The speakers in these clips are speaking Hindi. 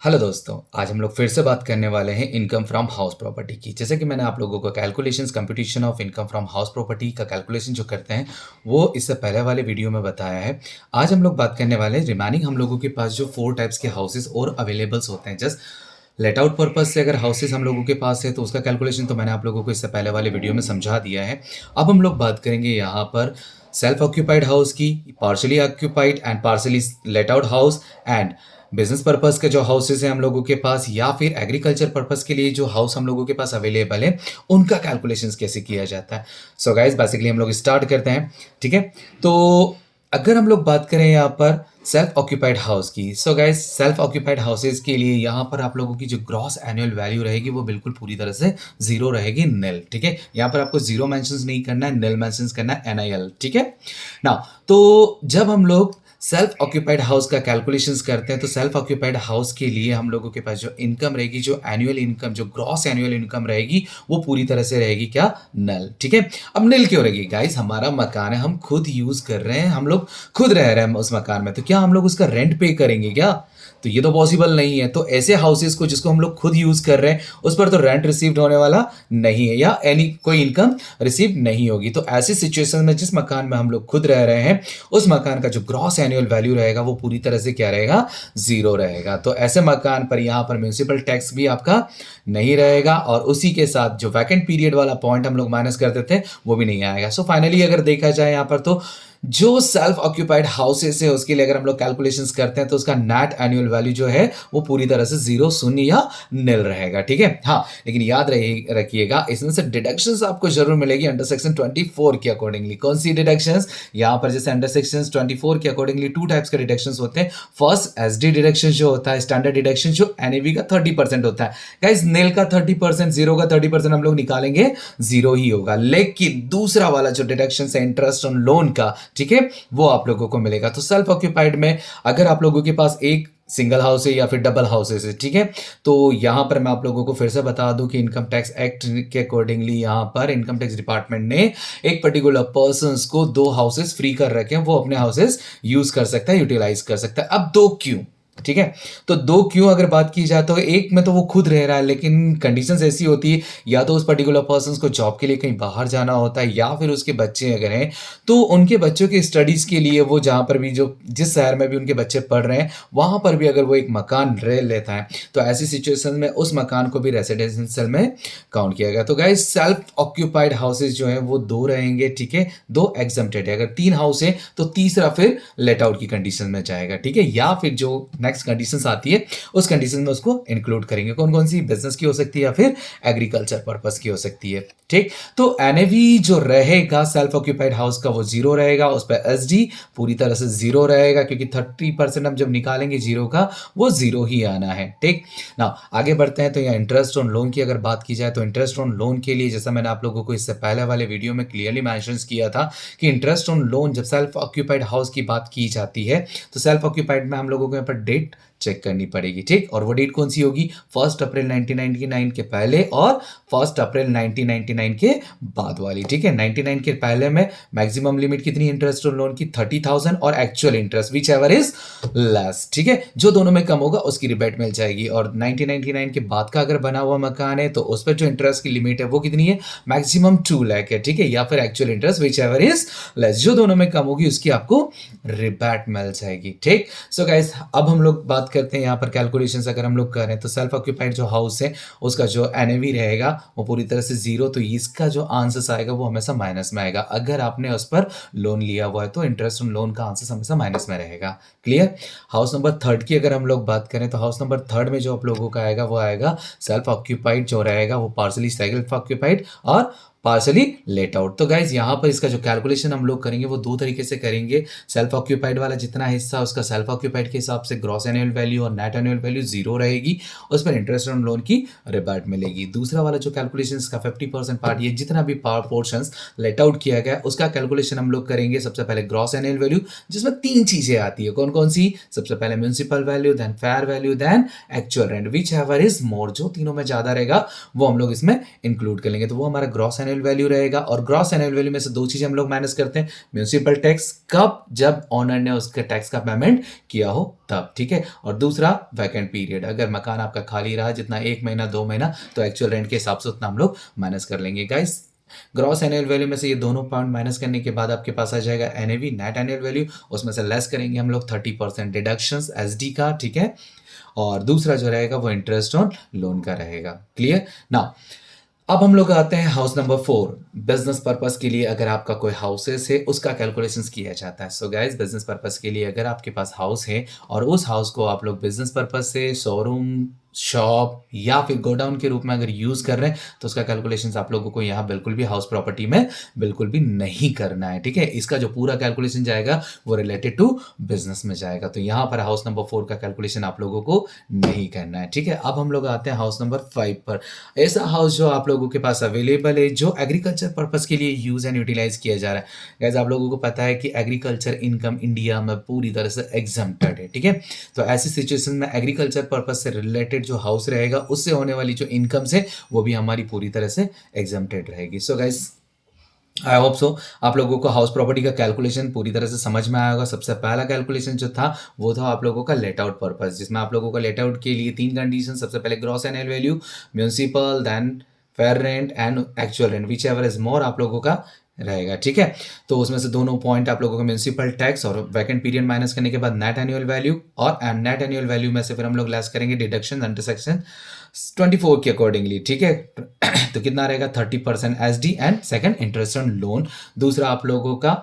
हेलो दोस्तों, आज हम लोग फिर से बात करने वाले हैं इनकम फ्रॉम हाउस प्रॉपर्टी की। जैसे कि मैंने आप लोगों को calculations computation of income from house property का कैलकुलेशन जो करते हैं, वो इससे पहले वाले वीडियो में बताया है। आज हम लोग बात करने वाले हैं रिमेनिंग हम लोगों के पास जो 4 टाइप्स के हाउसेस और अवेलेबल्स होते हैं। जस्ट लेट आउट पर्पज से अगर हाउसेस हम लोगों के पास है तो उसका कैलकुलेशन तो मैंने आप लोगों को इससे पहले वाले वीडियो में समझा दिया है। अब हम लोग बात करेंगे यहाँ पर सेल्फ ऑक्यूपाइड हाउस की, partially occupied and partially let out house and business purpose के जो हाउसेस हैं हम लोगों के पास, या फिर एग्रीकल्चर पर्पस के लिए जो हाउस हम लोगों के पास अवेलेबल है, उनका कैलकुलेशंस कैसे किया जाता है। सो गाइस, बेसिकली हम लोग स्टार्ट करते हैं। ठीक है, तो अगर हम लोग बात करें यहाँ पर सेल्फ ऑक्यूपाइड हाउस की, so guys self occupied houses के लिए यहाँ पर आप लोगों की जो ग्रॉस एनुअल वैल्यू रहेगी वो बिल्कुल पूरी तरह से जीरो रहेगी, निल। ठीक है, यहाँ पर आपको जीरो मेंशंस नहीं करना है, निल मेंशंस करना है, NIL। ठीक है ना। तो जब हम लोग सेल्फ ऑक्यूपाइड हाउस का कैलकुलेशंस करते हैं तो सेल्फ ऑक्यूपाइड हाउस के लिए हम लोगों के पास जो इनकम रहेगी, जो एनुअल इनकम, जो ग्रॉस एनुअल इनकम रहेगी, वो पूरी तरह से रहेगी क्या, नल। ठीक है, अब नल क्यों रहेगी गाइस? हमारा मकान है, हम खुद यूज कर रहे हैं, हम लोग खुद रह रहे हैं उस मकान में, तो क्या हम लोग उसका रेंट पे करेंगे क्या? तो ये तो पॉसिबल नहीं है। तो ऐसे हाउसेस को जिसको हम लोग खुद यूज कर रहे हैं, उस पर तो रेंट रिसीव्ड होने वाला नहीं है, या एनी कोई इनकम रिसीव नहीं होगी। तो ऐसी सिचुएशन में जिस मकान में हम लोग खुद रह रहे हैं, उस मकान का जो ग्रॉस एनुअल वैल्यू रहेगा वो पूरी तरह से क्या रहेगा, जीरो रहेगा। तो ऐसे मकान पर यहाँ पर म्यूनिसिपल टैक्स भी आपका नहीं रहेगा, और उसी के साथ जो वैकेंट पीरियड वाला पॉइंट हम लोग माइनस करते थे वो भी नहीं आएगा। सो फाइनली अगर देखा जाए यहाँ पर, तो जो सेल्फ ऑक्यूपाइड हाउसेस है उसके लिए अगर हम लोग कैलकुलेशंस करते हैं तो उसका नेट एनुअल वैल्यू जो है वो पूरी तरह से जीरो, शून्य या निल रहेगा। ठीक है, हाँ, लेकिन याद रखिएगा, इसमें से डिडक्शंस आपको जरूर मिलेगी अंडर सेक्शन 24 के अकॉर्डिंगली। कौन सी डिडक्शंस? यहाँ पर जैसे अंडर सेक्शन 24 के अकॉर्डिंगली 2 टाइप्स के डिडक्शंस होते हैं। फर्स्ट SD डिडक्शन जो होता है, स्टैंडर्ड डिडक्शन, जो NAV का 30% होता है। गाइस, निल का 30%, जीरो का 30% हम लोग निकालेंगे, जीरो ही होगा। लेकिन दूसरा वाला जो डिडक्शन है इंटरेस्ट ऑन लोन का, ठीक है, वो आप लोगों को मिलेगा। तो सेल्फ ऑक्यूपाइड में अगर आप लोगों के पास एक सिंगल हाउस है या फिर डबल हाउसेस है, ठीक है, तो यहां पर मैं आप लोगों को फिर से बता दूं कि इनकम टैक्स एक्ट के अकॉर्डिंगली यहां पर इनकम टैक्स डिपार्टमेंट ने एक पर्टिकुलर पर्संस को 2 हाउसेस फ्री कर रखे हैं, वो अपने हाउसेस यूज कर सकता है, यूटिलाइज कर सकता है। अब 2 क्यों? ठीक है, तो 2 क्यों अगर बात की जाए तो एक में तो वो खुद रह रहा है, लेकिन कंडीशंस ऐसी होती है, या तो उस पर्टिकुलर पर्सन को जॉब के लिए कहीं बाहर जाना होता है, या फिर उसके बच्चे अगर हैं तो उनके बच्चों की स्टडीज के लिए वो जहां पर भी, जो जिस शहर में भी उनके बच्चे पढ़ रहे हैं, वहां पर भी अगर वो एक मकान रह लेता है, तो ऐसी सिचुएशन में उस मकान को भी रेसिडेंशियल में काउंट किया गया। तो गाइस, सेल्फ ऑक्यूपाइड हाउसेज जो है वो 2 रहेंगे। ठीक है, 2 एग्जम्प्टेड है। अगर 3 हाउस है तो तीसरा फिर लेट आउट की कंडीशन में जाएगा। ठीक है, या फिर जो नेक्स्ट कंडीशंस आती है उस कंडीशन में उसको इंक्लूड करेंगे। कौन कौन सी? बिजनेस की हो सकती है या फिर एग्रीकल्चर पर्पस की हो सकती है। ठीक, तो NAV जो रहेगा सेल्फ ऑक्यूपाइड हाउस का वो जीरो रहेगा, उस पर SD पूरी तरह से जीरो रहेगा, क्योंकि 30% हम जब निकालेंगे जीरो का, वो जीरो ही आना है। ठीक ना, आगे बढ़ते हैं। तो यहाँ इंटरेस्ट ऑन लोन की अगर बात की जाए तो इंटरेस्ट ऑन लोन के लिए, जैसा मैंने आप लोगों को इससे पहले वाले वीडियो में क्लियरली मेंशन किया था कि इंटरेस्ट ऑन लोन जब सेल्फ ऑक्यूपाइड हाउस की बात की जाती है तो सेल्फ ऑक्यूपाइड में हम लोगों को यहाँ पर डेट चेक करनी पड़ेगी। ठीक, और वो डेट कौन सी होगी? 1 अप्रैल 1999 के पहले और 1 अप्रैल 1999 के बाद वाली। ठीक है, 99 के पहले में मैक्सिमम लिमिट कितनी इंटरेस्ट ऑन लोन की? 30,000, और actual interest which ever is less. ठीक है, जो दोनों में कम होगा उसकी रिबेट मिल जाएगी। और 1999 के बाद का अगर बना हुआ मकान है तो उस पर जो इंटरेस्ट की लिमिट है वो कितनी है? मैक्सिमम 2 लाख है। ठीक है, या फिर actual interest which ever is less, जो दोनों में कम होगी उसकी आपको रिबेट मिल जाएगी। ठीक, सो गाइस, अब हम लोग बात करते हैं यहाँ पर कैलकुलेशंस अगर हम लोग करें तो सेल्फ ऑक्यूपाइड जो हाउस है उसका जो NAV रहेगा वो पूरी तरह से जीरो, तो इसका जो आंसर आएगा वो हमेशा माइनस में आएगा। अगर आपने उस पर लोन लिया हुआ है तो इंटरेस्ट ऑन लोन का आंसर हमेशा माइनस में रहेगा। क्लियर? हाउस नंबर 3 की अगर हम लोग बात करें तो हाउस नंबर 3 में जो आप लोगों का आएगा वो आएगा सेल्फ ऑक्यूपाइड जो रहेगा वो पार्सली सेल्फ ऑक्यूपाइड और पार्सली लेट आउट। तो गाइज, यहाँ पर इसका जो कैलकुलेशन हम लोग करेंगे वो 2 तरीके से करेंगे। सेल्फ ऑक्यूपाइड वाला जितना हिस्सा उसका सेल्फ ऑक्यूपाइड के हिसाब से ग्रॉस एनुअल वैल्यू और नेट एनुअल वैल्यू जीरो रहेगी, उस पर इंटरेस्ट ऑन लोन की रिबेट मिलेगी। दूसरा वाला जो कैलकुलेशन का 50% पार्ट, ये जितना भी पावर पोर्शन लेट आउट किया गया उसका कैलकुलेशन हम लोग करेंगे। सबसे पहले ग्रॉस एनुअल वैल्यू, जिसमें 3 चीजें आती है। कौन कौन सी? सबसे पहले municipal value, then fair value, then actual rent, whichever is more, जो तीनों में ज्यादा रहेगा वो हम लोग इसमें इंक्लूड कर लेंगे। तो वो हमारा ग्रॉस एनुअल एनुअल वैल्यू रहेगा, और ग्रॉस एनुअल वैल्यू में से दो चीजें हम लोग माइनस करते हैं, म्यूनिसिपल टैक्स कब, जब ऑनर ने उसके टैक्स का पेमेंट किया हो तब, ठीक है, और दूसरा वैकेंट पीरियड, अगर मकान आपका खाली रहा जितना 1 महीना 2 महीना तो एक्चुअल रेंट के हिसाब से उतना हम लोग माइनस कर लेंगे गाइस। ग्रॉस एनुअल वैल्यू में से ये दोनों पॉइंट माइनस करने के बाद आपके पास आ जाएगा एनएवी, नेट एनुअल वैल्यू, उसमें से लेस करेंगे हम लोग 30% डिडक्शंस एसडी का, ठीक है, और दूसरा जो रहेगा वो इंटरेस्ट ऑन लोन का रहेगा। क्लियर ना। अब हम लोग आते हैं हाउस नंबर 4, बिजनेस पर्पस के लिए अगर आपका कोई हाउसेस है उसका कैलकुलेशंस किया जाता है। सो गाइस, बिजनेस पर्पस के लिए अगर आपके पास हाउस है और उस हाउस को आप लोग बिजनेस पर्पस से शोरूम, शॉप या फिर गोडाउन के रूप में अगर यूज कर रहे हैं तो उसका कैलकुलेशंस आप लोगों को यहाँ बिल्कुल भी हाउस प्रॉपर्टी में बिल्कुल भी नहीं करना है, ठीक है। इसका जो पूरा कैलकुलेशन जाएगा वो रिलेटेड टू बिजनेस में जाएगा, तो यहाँ पर हाउस नंबर 4 का कैलकुलेशन आप लोगों को नहीं करना है, ठीक है। अब हम लोग आते हैं हाउस नंबर 5 पर। ऐसा हाउस जो आप लोगों के पास अवेलेबल है जो एग्रीकल्चर पर्पस के लिए यूज एंड यूटिलाइज किया जा रहा है। गाइस, आप लोगों को पता है कि एग्रीकल्चर इनकम इंडिया में पूरी तरह से एग्जम्प्टेड है, ठीक है। तो ऐसी सिचुएशन में एग्रीकल्चर पर्पस से रिलेटेड जो हाउस रहेगा उससे होने वाली जो इनकम्स है वो भी हमारी पूरी तरह से एग्जम्प्टेड रहेगी। So guys, I hope so आप लोगों को हाउस प्रॉपर्टी का कैलकुलेशन पूरी तरह से समझ में आया होगा। सबसे पहला कैलकुलेशन जो था वो था आप लोगों का लेट आउट पर्पस, जिसमें आप लोगों का लेट आउट के लिए 3 कंडीशन, सबसे पहले gross annual value, municipal, then fair rent and actual rent, whichever is more आप लोगों का रहेगा, ठीक है। तो उसमें से दोनों पॉइंट आप लोगों का म्यूनिसिपल टैक्स और वैकेंट पीरियड माइनस करने के बाद नेट एनुअल वैल्यू, और नेट एनुअल वैल्यू में से फिर हम लोग लेस करेंगे डिडक्शन अंडर सेक्शन 24 के अकॉर्डिंगली, ठीक है। तो कितना रहेगा 30% SD and second interest on loan. दूसरा आप लोगों का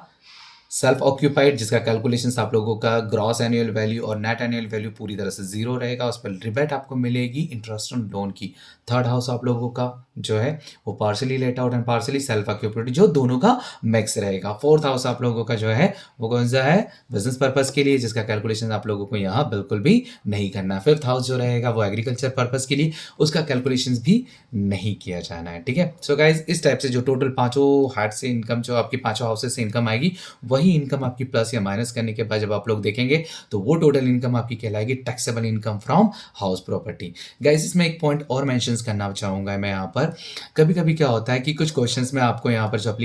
सेल्फ ऑक्यूपाइड, जिसका कैलकुलेशंस आप लोगों का ग्रॉस एनुअल वैल्यू और नेट एनुअल वैल्यू पूरी तरह से जीरो रहेगा, उस पर रिबेट आपको मिलेगी इंटरेस्ट ऑन लोन की। थर्ड हाउस आप लोगों का जो है वो partially let out and partially self occupied, जो दोनों का मिक्स रहेगा। फोर्थ हाउस आप लोगों का जो है वो कौन सा है, बिजनेस पर्पस के लिए, जिसका कैलकुलेशन आप लोगों को यहाँ बिल्कुल भी नहीं करना है। फिफ्थ हाउस जो रहेगा वो एग्रीकल्चर पर्पस के लिए, उसका कैलकुलेशन भी नहीं किया जाना है, ठीक है। सो गाइज, इस टाइप से जो टोटल पांचों हार्ट से इनकम, जो आपकी पांचों हाउसेस से इनकम आएगी, वही इनकम आपकी प्लस या माइनस करने के बाद जब आप लोग देखेंगे तो वो टोटल इनकम आपकी कहलाएगी taxable income from house property. Guys, इसमें एक पॉइंट और मेंशन करना चाहूंगा मैं यहाँ पर। कभी कभी क्या होता है कि कुछ क्वेश्चंस में आपको यहाँ पर जो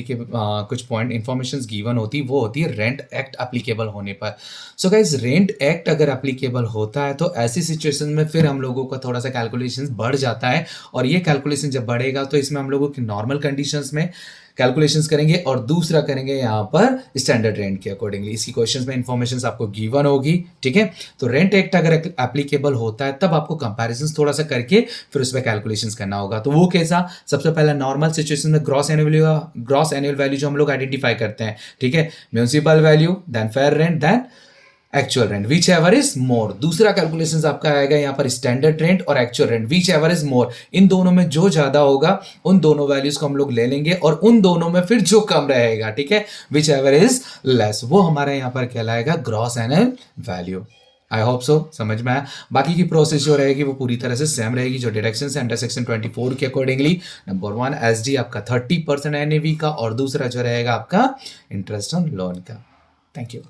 कुछ पॉइंट इंफॉर्मेशन गिवन होती वो होती है रेंट एक्ट एप्लीकेबल होने पर। सो गाइस, रेंट एक्ट अगर एप्लीकेबल होता है तो ऐसी सिचुएशन में फिर हम लोगों का थोड़ा सा कैलकुलेशन बढ़ जाता है, और ये कैलकुलेशन जब बढ़ेगा तो इसमें हम लोगों की नॉर्मल कंडीशंस में कैलकुलेशंस करेंगे और दूसरा करेंगे यहाँ पर स्टैंडर्ड रेंट के अकॉर्डिंगली। इसकी क्वेश्चंस में इंफॉर्मेशन आपको गिवन होगी, ठीक है। तो रेंट एक्ट अगर एप्लीकेबल होता है तब आपको कंपैरिजन थोड़ा सा करके फिर उस पर कैलकुलेशंस करना होगा। तो वो कैसा, सबसे पहला नॉर्मल सिचुएशन में ग्रॉस एनुअल वैल्यू जो हम लोग आइडेंटिफाई करते हैं, ठीक है, municipal value, then fair rent, then actual rent, whichever is more. दूसरा कैलकुलेशन आपका आएगा यहाँ पर स्टैंडर्ड रेंट और actual rent, whichever is more. इन दोनों में जो ज्यादा होगा उन दोनों वैल्यूज को हम लोग ले लेंगे और उन दोनों में फिर जो कम रहेगा, ठीक है, विच एवर इज लेस, वो हमारे यहाँ पर कहलाएगा gross annual value. I hope so समझ में आया। बाकी की प्रोसेस जो रहेगी वो पूरी तरह से सेम रहेगी, जो डिडक्शन से अंडर सेक्शन 24 के अकॉर्डिंगली। नंबर 1 एसडी आपका 30% एनएवी का, और दूसरा जो रहेगा आपका इंटरेस्ट ऑन लोन का। Thank you.